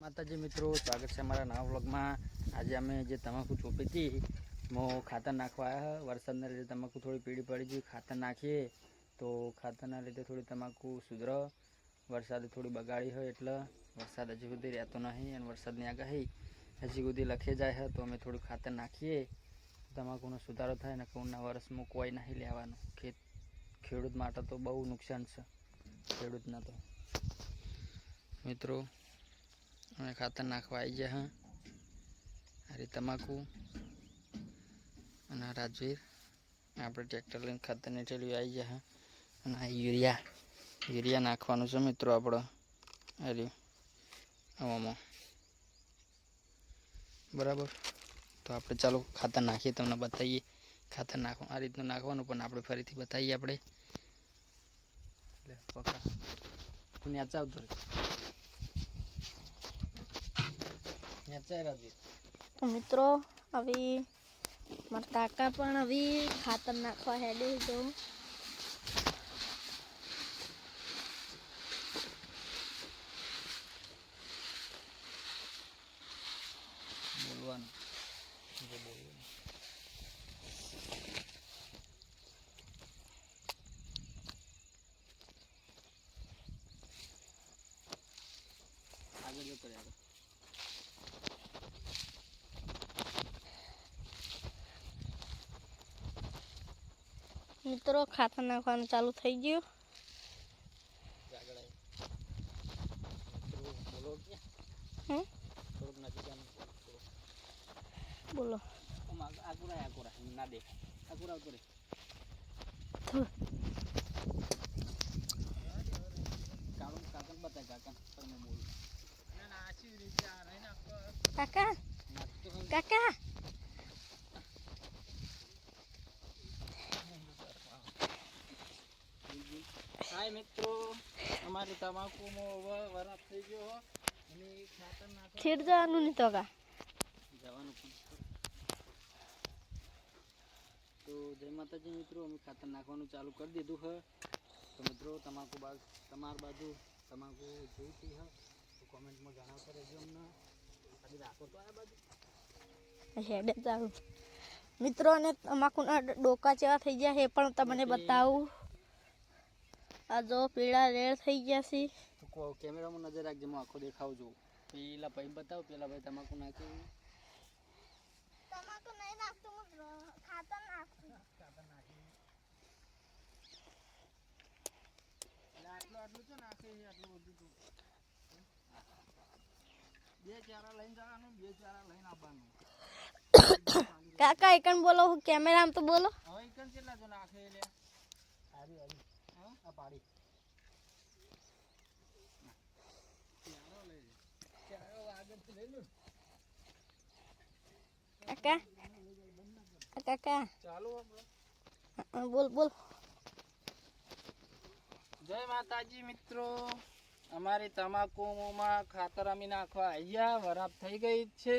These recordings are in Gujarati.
માતાજી મિત્રો, સ્વાગત છે અમારા નવા વ્લોગમાં। આજે અમે જે તમાકુ ચોપી હતી એમાં ખાતર નાખવા આવ્યા। વરસાદના લીધે તમાકુ થોડી પીળી પડી ગઈ, ખાતર નાખીએ તો ખાતરના લીધે થોડી તમાકુ સુધરે। વરસાદ થોડી બગાડી હોય એટલે વરસાદ હજી સુધી રહેતો નહીં અને વરસાદની આગાહી હજી સુધી લખી જાય છે, તો અમે થોડું ખાતર નાખીએ તમાકુનો સુધારો થાય ને કોણના વર્ષમાં કોઈ નહીં લેવાનું। ખેડૂત માટે તો બહુ નુકસાન છે ખેડૂતના તો મિત્રો। અમે ખાતર નાખવા આવી ગયા હા। અરે તમાકુ અને રાજવીર આપણે ટ્રેક્ટર લઈને ખાતરની ઠેલી આવી ગયા હા। અને આ યુરિયા નાખવાનું છે મિત્રો આપણે। અરે આમાં બરાબર, તો આપણે ચાલો ખાતર નાખીએ, તમને બતાવીએ ખાતર નાખવા આ રીતનું નાખવાનું, પણ આપણે ફરીથી બતાવીએ આપણે પકા તું નેચા આવતો તો મિત્રો હવે મારા કાકા પણ હવે ખાતર નાખવા હેડે તો બોલવાનું આગળ જતો રહે આગળ। મિત્રો ખાતર નાખવાનું ચાલુ થઈ ગયું। બોલો ના દે આકુરા કરે કાકા બતાય કાકા તમે બોલો કાકા કાકા હાય મિત્રો, અમારી તમાકુમાં વરાપ થઈ ગયો અને ખાતર નાખવા છેડ જવાનું નહીં તો કા જવાનું પણ તો જય માતાજી મિત્રો, અમે ખાતર નાખવાનું ચાલુ કરી દીધું છે। તો મિત્રો તમારી બાજુ તમાકુ જોઈતી હોય તો કોમેન્ટમાં જણાવતા રહેજો અમને। ખાલી રાખો તો આ બાજુ હેડે ચાલુ મિત્રો, અને તમાકુના ડોકા જેવા થઈ ગયા એ પણ તમને બતાવું। આ જો પીળા રેડ થઈ ગયા છે। તો કેમેરામાં નજર રાખજો, હું આખો દેખાવ જોઉં। પેલા ભાઈ બતાવો, પેલા ભાઈ તમાકુ નાખ્યું તમાકુ નહીં નાખતું, ખાતર નાખું ખાતર નાખ્યું એટલે આટલું તો નાખે છે, આટલું બધું તો બે ચારા લઈને જવાનું, બે ચારા લઈને આવવાનું। કાકા એકન બોલો, કેમેરામાં તો બોલો। હવે એકન કેટલા જો નાખે એટલે હારી હારી હા આ પાડી ચારો લઈ ચારો આગળથી લઈ લો કાકા કાકા ચાલો બોલ બોલ। જય માતાજી મિત્રો, અમારી તમાકુમાં ખાતર અમે નાખવા આવ્યા, વરાપ થઈ ગઈ છે।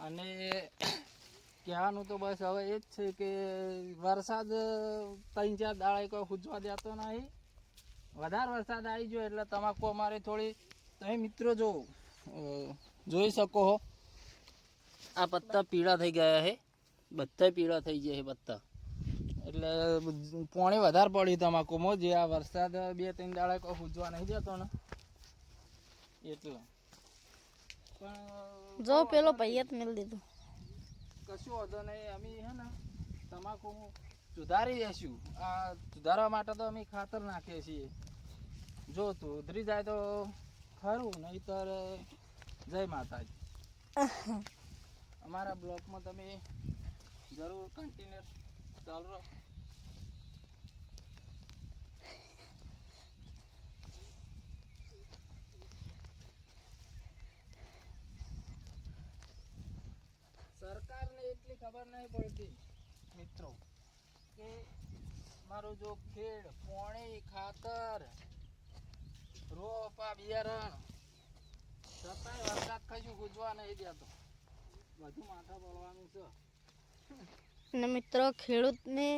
અને કહેવાનું તો બસ હવે એ જ છે કે વરસાદ 3-4 દાડા કોઈ ખૂજવા દેતો નહીં। વધારે વરસાદ આવી ગયો એટલે તમાકુ અમારે થોડી, તમે મિત્રો જોઈ શકો છો આ પત્તા પીળા થઈ ગયા છે, બધા પીળા થઈ ગયા છે પત્તા। એટલે પાણી વધારે પડ્યું તમાકુમાં, જે આ વરસાદ 2-3 દાડા કોઈ ખૂજવા નહીં દેતો ને એટલે। પણ જો પેલો ભાઈએ જ મેળ દીધું, કશું વાંધો નહીં, અમે હે ને તમાકુ સુધારી દઈશું। આ સુધારવા માટે તો અમે ખાતર નાખીએ છીએ। જો સુધરી જાય તો ખરું, નહીંતર જય માતાજી। અમારા બ્લોગમાં તમે જરૂર કન્ટિન્યુ ચાલો। સરકારને એટલી ખબર નહીં પડતી મિત્રો કે મારું જો ખેડ પાણી ખાતર રોપા બિયારણ છતાંય વરસાદ કશું ગુજવા નહીં દેતો, બધું માથા પડવાનું છે। અને મિત્રો ખેડૂતને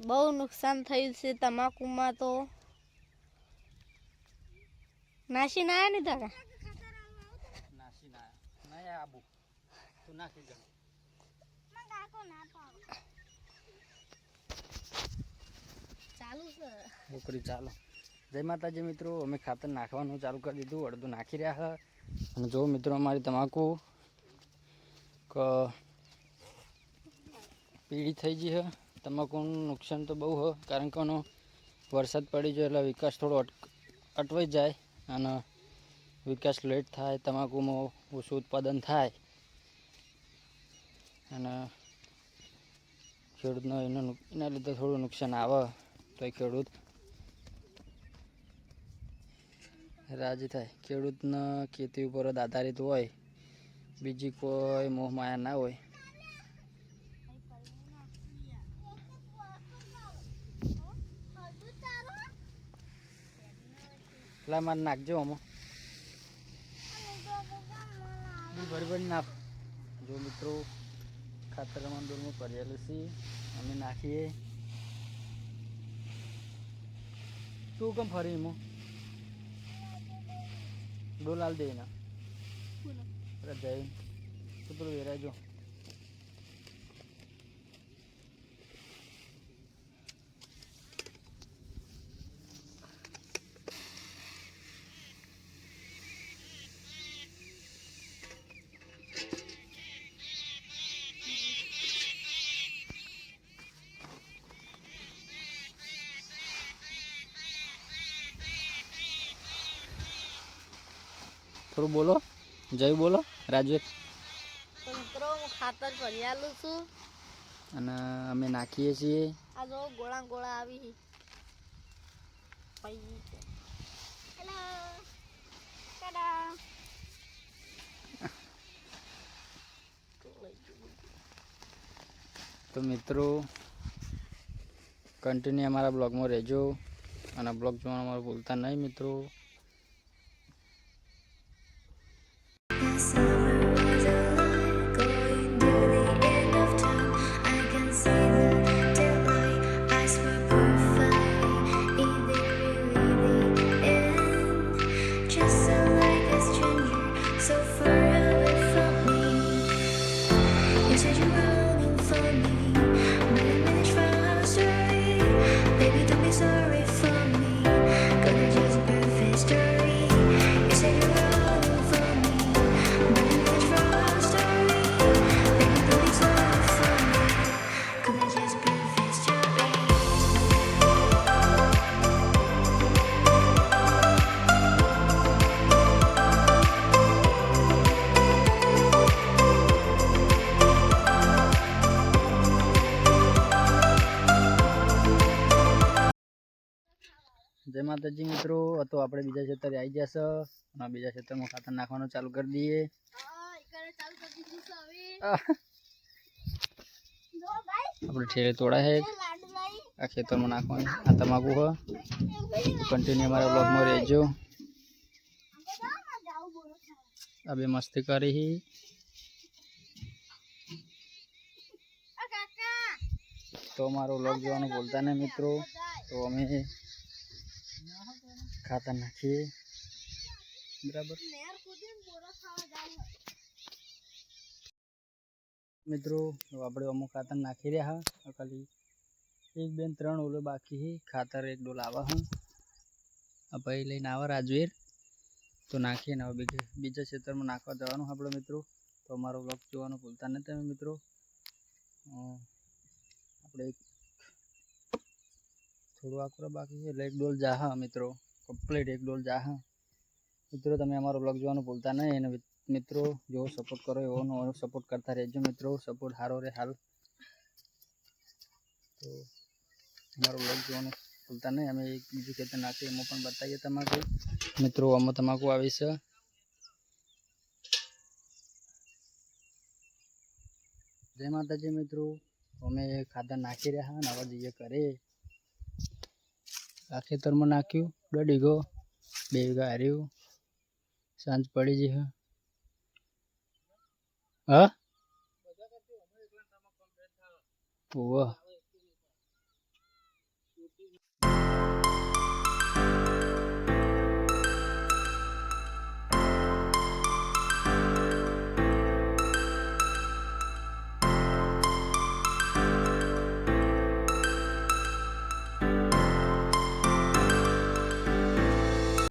બહુ નુકસાન થયું છે તમાકુમાં। તો નાસી ના ને તારા આબુ તું નાખી દે ચાલુ છે છોકરી ચાલો જય માતાજી મિત્રો અમે ખાતર નાખવાનું ચાલુ કરી દીધું અડધું નાખી રહ્યા છે અને જો મિત્રો અમારી તમાકુ પીળી થઈ ગઈ છે તમાકુનું નુકસાન તો બહુ છે કારણ કે એનો વરસાદ પડી જાય એટલે વિકાસ થોડો અટવાઈ જાય અને વિકાસ લેટ થાય તમાકુમાં ઓછું ઉત્પાદન થાય અને ખેડૂતનો એના લીધે થોડું નુકસાન આવે તો એ ખેડૂત રાજી થાય ખેડૂતના ખેતી ઉપર જ આધારિત હોય બીજી કોઈ મોહ માયા ના હોય એટલા મારે નાખજો આમાં બરાબર નાખ જો મિત્રો ખાતરમાં દૂરમાં કરેલું છે અમે નાખીએ તું કેમ ફરી એમાં ડોલાલ દે ના જઈ તો પેલું વેરાજો થોડું બોલો જય બોલો રાજુ તો મિત્રો હું ખાતર ભરી આલું છું અને અમે નાખીએ છીએ આ જો ગોળા ગોળા આવી હેલો ટાટા તો મિત્રો કન્ટિન્યુ અમારા બ્લોગમાં રહેજો અને બ્લોગ જોવાનું અમારું ભૂલતા નહીં મિત્રો જય માતાજી મિત્રો તો આપણે બીજા ખેતરે આવી જશે અને બીજા ખેતરમાં ખાતર નાખવાનું ચાલુ કરી દઈએ આપણે ઠેરે તોડા છે આ ખેતરમાં નાખવાનું આ તમાકુ હો કન્ટિન્યુ અમારા બ્લોગમાં રહેજો આ બે મસ્તી કરી તો અમારો બ્લોગ જોવાનું ભૂલતા નહીં મિત્રો તો અમે ખાતર નાખીએ બરાબર મિત્રો આપણે અમુક ખાતર નાખી રહ્યા હા ખાલી 1 2 3 ઓલો બાકી ખાતર એક ડોલ આવા હા આ ભાઈ લઈને આવા રાજવીર તો નાખીએ ને હવે બીજા ક્ષેત્રમાં નાખવા જવાનું આપણે મિત્રો તો અમારો બ્લોગ જોવાનું ભૂલતા નહીં તમે મિત્રો આપણે થોડું આકરો બાકી છે એટલે 1 ડોલ જા હા મિત્રો કમ્પ્લીટ 1 ડોલ જા હા મિત્રો તમે અમારો બ્લોગ જોવાનું ભૂલતા નહીં અને મિત્રો જો સપોર્ટ કરો એવો સપોર્ટ કરતા રહેજો મિત્રો સપોર્ટ સારો રહે હાલ તો અમારો બ્લોગ જોવાનું ભૂલતા નહીં અમે એક બીજું ખેતર નાખીએ એમાં પણ બતાવીએ તમાકુ મિત્રો આમાં તમાકુ આવી છે જય માતાજી મિત્રો અમે ખાતર નાખી રહ્યા અને હવે જઈએ ઘરે આ ખેતરમાં નાખ્યું 2 વીઘો 2 વીઘા હાર્યું સાંજ પડી જઈ હા ઓહ